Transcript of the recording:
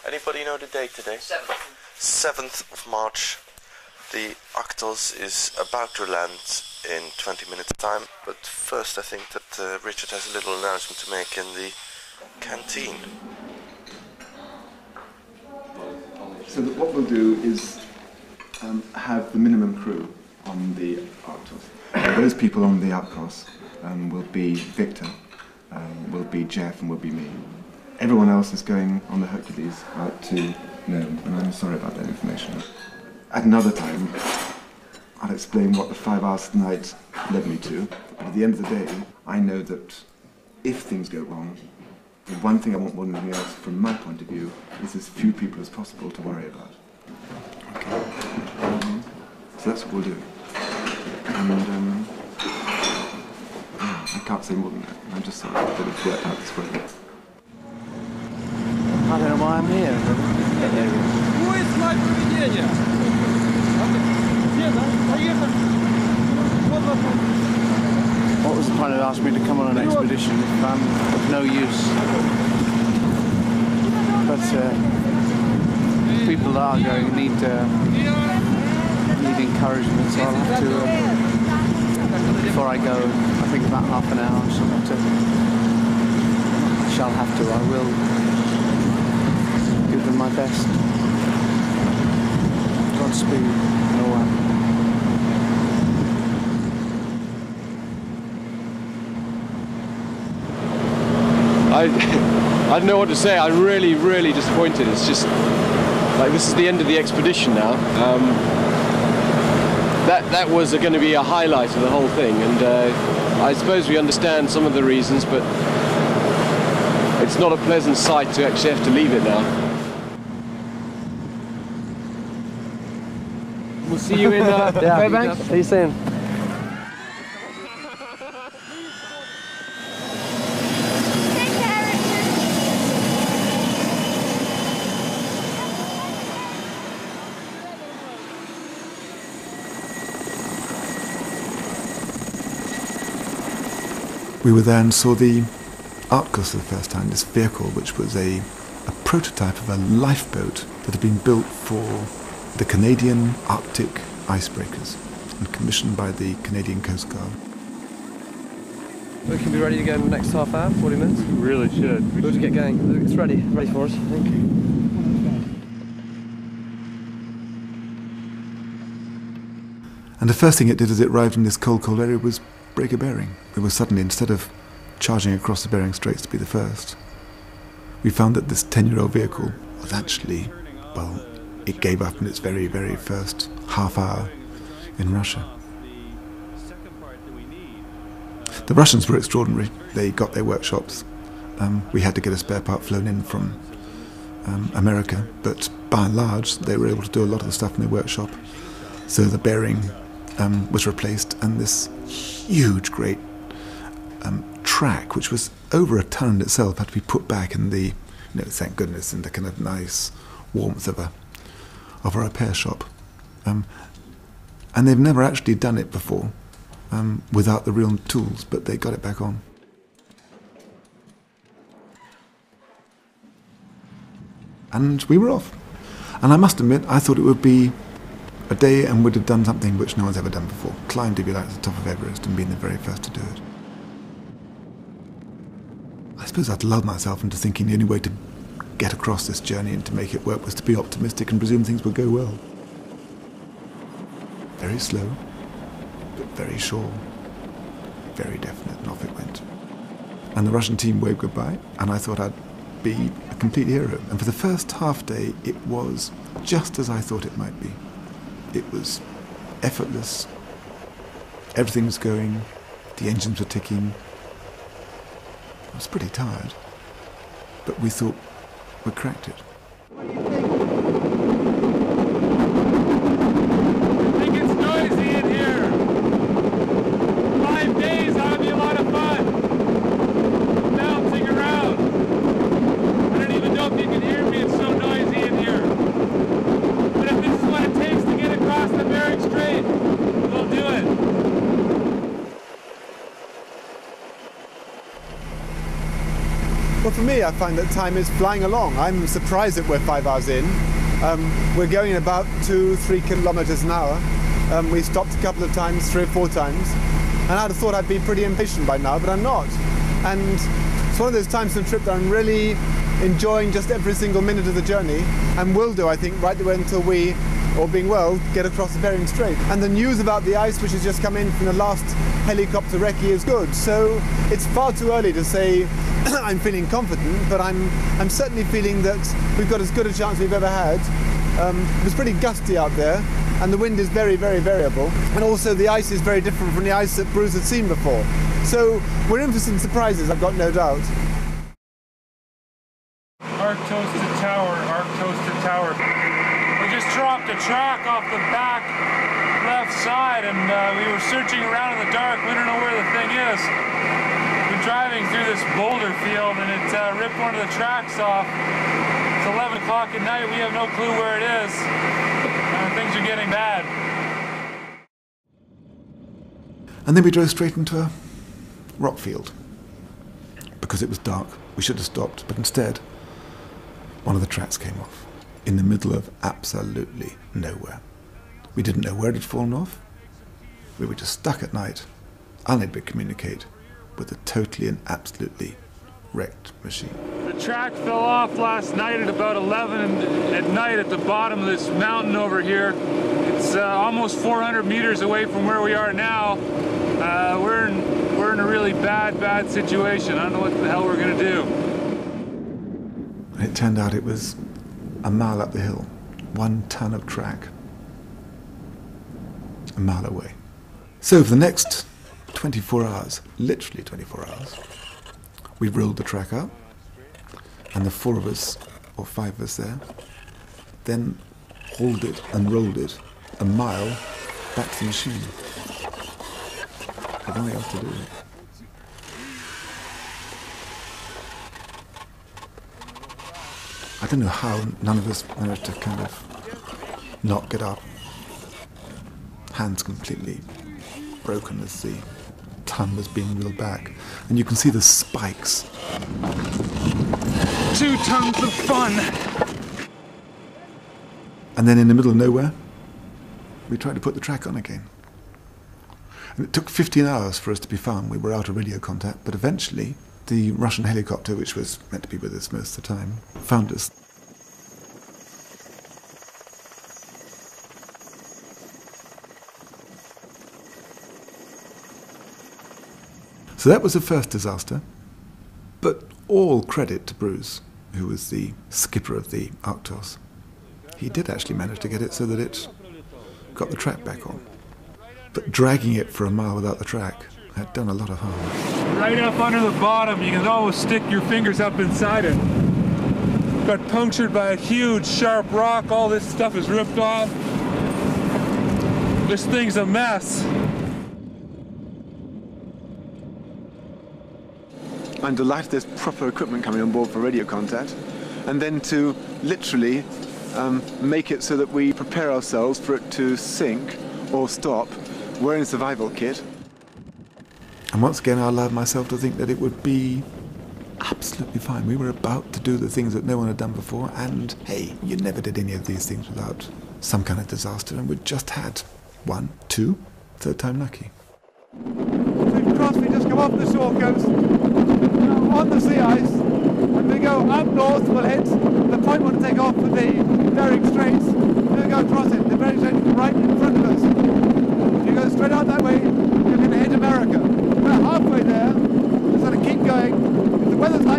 Anybody know the date today? 7th of March. The Actos is about to land in 20 minutes time, but first I think that Richard has a little announcement to make in the canteen. So that what we'll do is have the minimum crew on the Actos. Those people on the Outcross will be Victor, will be Jeff, and will be me. Everyone else is going on the Hercules out to Nome, and I'm sorry about that information. At another time, I'll explain what the 5 hours tonight led me to. But at the end of the day, I know that if things go wrong, the one thing I want more than anything else, from my point of view, is as few people as possible to worry about. Okay. So that's what we'll do. And I can't say more than that. I'm just sorry that it's worked out this way. I don't know why I'm here. What was the point of asking me to come on an expedition if I'm of no use? But people that are going need encouragement, so I'll have to, before I go, I think about half an hour, I will give them my best. Godspeed and all that. I don't know what to say. I'm really, really disappointed. It's just like this is the end of the expedition now. That was going to be a highlight of the whole thing, and I suppose we understand some of the reasons, but it's not a pleasant sight to actually have to leave it now. We'll see you in Fairbanks. See you soon. We were there and saw the Arctos for the first time, this vehicle which was a prototype of a lifeboat that had been built for the Canadian Arctic icebreakers and commissioned by the Canadian Coast Guard. We can be ready to go in the next half hour, 40 minutes. We really should. We'll just get going. It's ready for us, I think. And the first thing it did as it arrived in this cold area was break a bearing. We were suddenly, instead of charging across the Bering Straits to be the first, we found that this 10-year-old vehicle was actually, well, it gave up in its very, very first half hour in Russia. The Russians were extraordinary. They got their workshops. We had to get a spare part flown in from America, but by and large they were able to do a lot of the stuff in their workshop. So the bearing was replaced, and this huge, great track, which was over a ton in itself, had to be put back in the, thank goodness, in the kind of nice warmth of a repair shop. And they've never actually done it before without the real tools, but they got it back on. And we were off. And I must admit, I thought it would be a day and would have done something which no one's ever done before. Climbed, if you like, to the top of Everest and been the very first to do it. I suppose I'd lulled myself into thinking the only way to get across this journey and to make it work was to be optimistic and presume things would go well. Very slow, but very sure, very definite, and off it went. And the Russian team waved goodbye, and I thought I'd be a complete hero. And for the first half day, it was just as I thought it might be. It was effortless, everything was going, the engines were ticking. I was pretty tired, but we thought we cracked it. I think it's noisy in here. 5 days ought to be a lot of fun. Bouncing around. I don't even know if you can hear me, it's so noisy in here. But if this is what it takes to get across the Bering Strait, we'll do it. Well, for me, I find that time is flying along. I'm surprised that we're 5 hours in. We're going about 2-3 kilometers an hour. We stopped a couple of times, 3 or 4 times, and I'd have thought I'd be pretty impatient by now, but I'm not. And it's one of those times on the trip that I'm really enjoying just every single minute of the journey, and will do, I think, right the way until we, all being well, get across the Bering Strait. And the news about the ice which has just come in from the last helicopter recce is good. So it's far too early to say I'm feeling confident, but I'm certainly feeling that we've got as good a chance we've ever had. It was pretty gusty out there, and the wind is very, very variable. And also the ice is very different from the ice that Bruce had seen before. So we're in for some surprises, I've got no doubt. Arc toasted tower, arc toasted tower. We just dropped a track off the back left side, and we were searching around in the dark. We don't know where the thing is. We're driving through this boulder field, and it ripped one of the tracks off. It's 11 o'clock at night. We have no clue where it is. Things are getting bad. And then we drove straight into a rock field. Because it was dark, we should have stopped, but instead, one of the tracks came off in the middle of absolutely nowhere. We didn't know where it had fallen off. We were just stuck at night, unable to communicate with a totally and absolutely wrecked machine. The track fell off last night at about 11 at night at the bottom of this mountain over here. It's almost 400 meters away from where we are now. We're in a really bad situation. I don't know what the hell we're going to do. It turned out it was a mile up the hill, 1 ton of track, a mile away. So for the next 24 hours, literally 24 hours, we rolled the track up, and the 4 of us, or 5 of us there, then hauled it and rolled it a mile back to the machine. Had nothing else to do. I don't know how none of us managed to kind of not get up. Hands completely broken as the ton was being wheeled back. And you can see the spikes. 2 tons of fun! And then in the middle of nowhere, we tried to put the track on again. And it took 15 hours for us to be found. We were out of radio contact, but eventually the Russian helicopter, which was meant to be with us most of the time, found us. So that was the first disaster, but all credit to Bruce, who was the skipper of the Arctos. He did actually manage to get it so that it got the track back on. But dragging it for a mile without the track had done a lot of harm. Right up under the bottom, you can almost stick your fingers up inside it. Got punctured by a huge sharp rock. All this stuff is ripped off. This thing's a mess. I'm delighted there's proper equipment coming on board for radio contact, and then to literally make it so that we prepare ourselves for it to sink or stop wearing a survival kit. And once again I allowed myself to think that it would be absolutely fine. We were about to do the things that no one had done before, and hey, you never did any of these things without some kind of disaster, and we'd just had 1, 2, third time lucky. We just come off the shore coast, on the sea ice, and we go up north. We'll hit the point we want to take off for the Bering Straits. We'll go across it. The Bering Straits is right in front of us. If you go straight out that way, you're going to hit America. We're halfway there. We're just going to keep going. If the weather's nice,